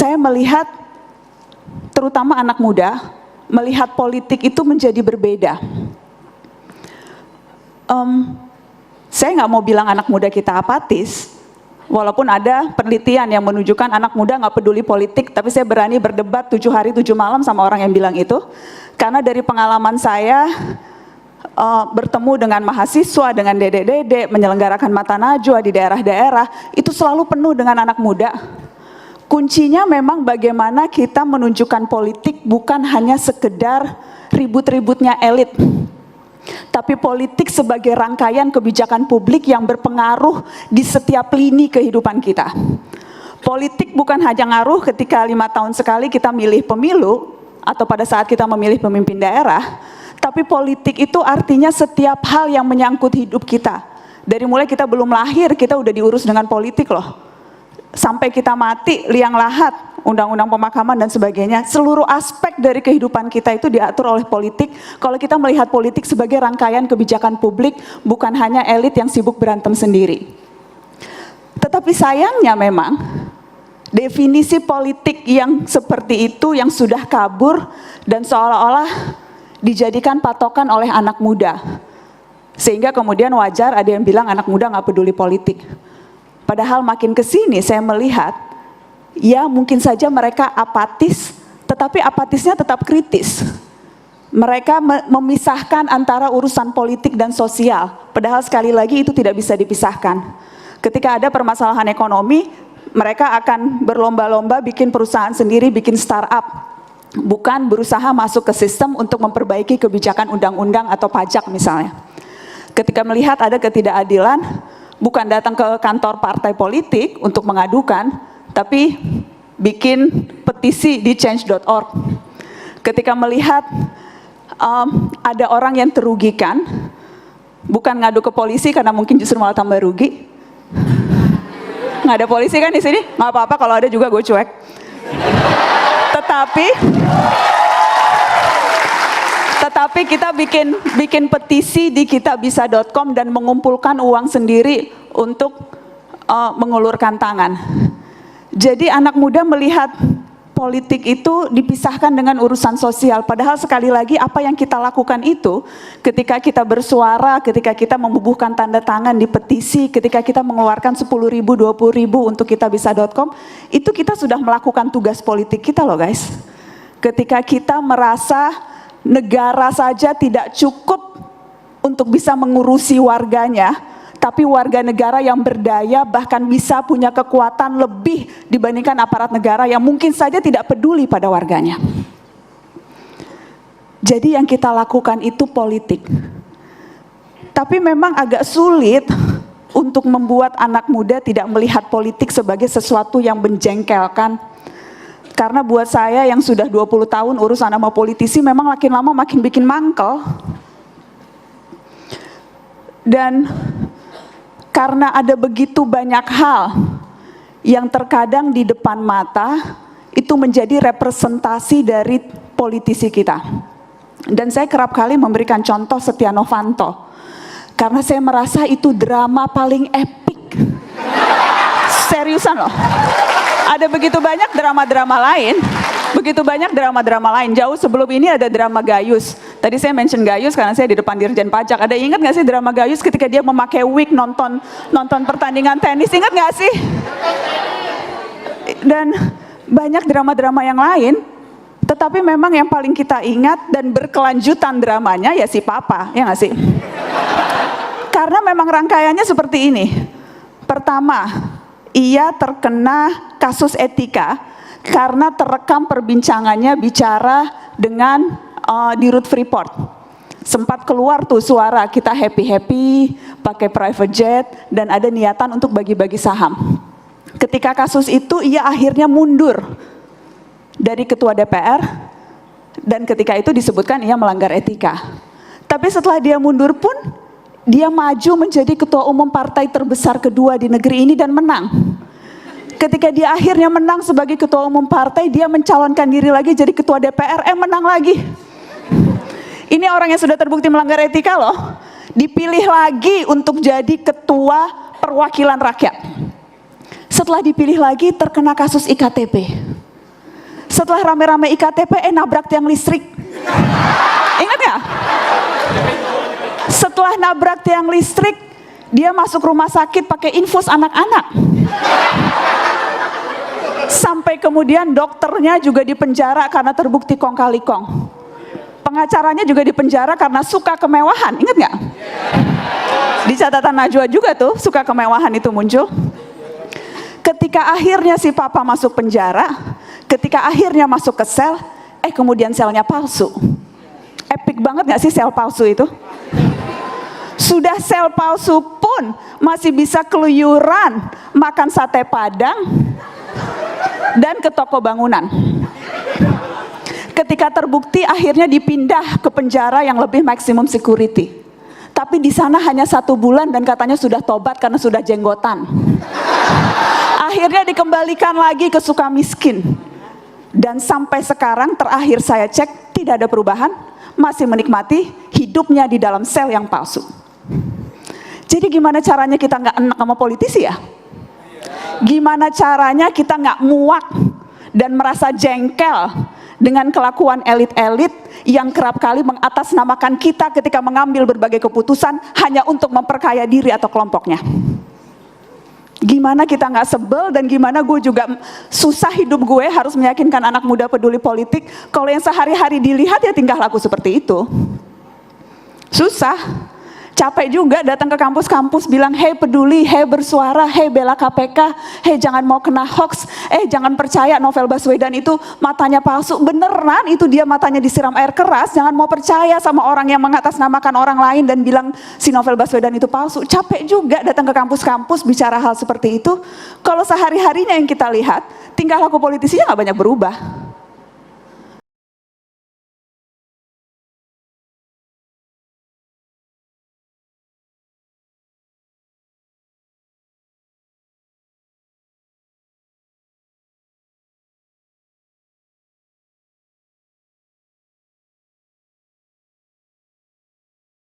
saya melihat terutama anak muda melihat politik itu menjadi berbeda. Saya nggak mau bilang anak muda kita apatis, walaupun ada penelitian yang menunjukkan anak muda nggak peduli politik, tapi saya berani berdebat 7 hari 7 malam sama orang yang bilang itu, karena dari pengalaman saya bertemu dengan mahasiswa, dengan dedek-dedek, menyelenggarakan mata najwa di daerah-daerah, itu selalu penuh dengan anak muda. Kuncinya memang bagaimana kita menunjukkan politik bukan hanya sekedar ribut-ributnya elit, tapi politik sebagai rangkaian kebijakan publik yang berpengaruh di setiap lini kehidupan kita. Politik bukan hanya ngaruh ketika 5 tahun sekali kita milih pemilu, atau pada saat kita memilih pemimpin daerah, tapi politik itu artinya setiap hal yang menyangkut hidup kita. Dari mulai kita belum lahir, kita udah diurus dengan politik loh. Sampai kita mati, liang lahat, undang-undang pemakaman dan sebagainya, seluruh aspek dari kehidupan kita itu diatur oleh politik. Kalau kita melihat politik sebagai rangkaian kebijakan publik, bukan hanya elit yang sibuk berantem sendiri. Tetapi sayangnya memang, definisi politik yang seperti itu yang sudah kabur dan seolah-olah dijadikan patokan oleh anak muda. Sehingga kemudian wajar ada yang bilang anak muda nggak peduli politik. Padahal makin kesini saya melihat, ya mungkin saja mereka apatis, tetapi apatisnya tetap kritis. Mereka memisahkan antara urusan politik dan sosial, padahal sekali lagi itu tidak bisa dipisahkan. Ketika ada permasalahan ekonomi, mereka akan berlomba-lomba bikin perusahaan sendiri, bikin startup, bukan berusaha masuk ke sistem untuk memperbaiki kebijakan undang-undang atau pajak misalnya. Ketika melihat ada ketidakadilan, bukan datang ke kantor partai politik untuk mengadukan, tapi bikin petisi di change.org. Ketika melihat ada orang yang terugikan, bukan ngadu ke polisi karena mungkin justru malah tambah rugi. Nggak ada polisi kan di sini? Nggak apa-apa, kalau ada juga gue cuek. Tetapi kita bikin petisi di kitabisa.com dan mengumpulkan uang sendiri untuk mengulurkan tangan. Jadi anak muda melihat politik itu dipisahkan dengan urusan sosial. Padahal sekali lagi apa yang kita lakukan itu ketika kita bersuara, ketika kita membubuhkan tanda tangan di petisi, ketika kita mengeluarkan 10.000, 20.000 untuk kitabisa.com, itu kita sudah melakukan tugas politik kita loh guys. Ketika kita merasa negara saja tidak cukup untuk bisa mengurusi warganya, tapi warga negara yang berdaya bahkan bisa punya kekuatan lebih dibandingkan aparat negara yang mungkin saja tidak peduli pada warganya. Jadi yang kita lakukan itu politik. Tapi memang agak sulit untuk membuat anak muda tidak melihat politik sebagai sesuatu yang menjengkelkan. Karena buat saya yang sudah 20 tahun urusan sama politisi memang makin lama makin bikin mangkel. Dan karena ada begitu banyak hal yang terkadang di depan mata itu menjadi representasi dari politisi kita. Dan saya kerap kali memberikan contoh Setia Novanto. Karena saya merasa itu drama paling epik. Seriusan loh. Ada begitu banyak drama-drama lain, jauh sebelum ini ada drama Gayus. Tadi saya mention Gayus karena saya di depan Dirjen Pajak. Ada ingat nggak sih drama Gayus ketika dia memakai wig nonton pertandingan tenis, ingat nggak sih? Dan banyak drama-drama yang lain, tetapi memang yang paling kita ingat dan berkelanjutan dramanya ya si Papa, ya nggak sih? Karena memang rangkaiannya seperti ini. Pertama, ia terkena kasus etika karena terekam perbincangannya bicara dengan Dirut Freeport. Sempat keluar tuh suara kita happy-happy, pakai private jet, dan ada niatan untuk bagi-bagi saham. Ketika kasus itu ia akhirnya mundur dari ketua DPR, dan ketika itu disebutkan ia melanggar etika. Tapi setelah dia mundur pun, dia maju menjadi ketua umum partai terbesar kedua di negeri ini dan menang. Ketika dia akhirnya menang sebagai ketua umum partai, dia mencalonkan diri lagi jadi ketua DPR, menang lagi. Ini orang yang sudah terbukti melanggar etika loh, dipilih lagi untuk jadi ketua perwakilan rakyat. Setelah dipilih lagi terkena kasus IKTP. Setelah rame-rame IKTP, nabrak tiang listrik. Ingat nggak? Setelah nabrak tiang listrik, dia masuk rumah sakit pakai infus anak-anak. Sampai kemudian dokternya juga dipenjara karena terbukti kong kali kong. Pengacaranya juga dipenjara karena suka kemewahan. Ingat nggak? Di catatan Najwa juga tuh suka kemewahan itu muncul. Ketika akhirnya si papa masuk penjara, ketika akhirnya masuk ke sel, kemudian selnya palsu. Epic banget gak sih sel palsu itu? Sudah sel palsu pun masih bisa keluyuran makan sate padang dan ke toko bangunan. Ketika terbukti akhirnya dipindah ke penjara yang lebih maksimum security. Tapi di sana hanya 1 bulan dan katanya sudah tobat karena sudah jenggotan. Akhirnya dikembalikan lagi ke Sukamiskin. Dan sampai sekarang terakhir saya cek tidak ada perubahan, masih menikmati hidupnya di dalam sel yang palsu. Jadi gimana caranya kita nggak enak sama politisi ya? Gimana caranya kita nggak muak dan merasa jengkel dengan kelakuan elit-elit yang kerap kali mengatasnamakan kita ketika mengambil berbagai keputusan hanya untuk memperkaya diri atau kelompoknya? Gimana kita nggak sebel dan gimana gue juga susah hidup gue harus meyakinkan anak muda peduli politik kalau yang sehari-hari dilihat ya tingkah laku seperti itu. Susah, capek juga datang ke kampus-kampus bilang hey peduli, hey bersuara, hey bela KPK, hey jangan mau kena hoax, jangan percaya Novel Baswedan itu matanya palsu. Beneran itu dia matanya disiram air keras, jangan mau percaya sama orang yang mengatasnamakan orang lain dan bilang si Novel Baswedan itu palsu. Capek juga datang ke kampus-kampus bicara hal seperti itu. Kalau sehari-harinya yang kita lihat, tingkah laku politisinya nggak banyak berubah.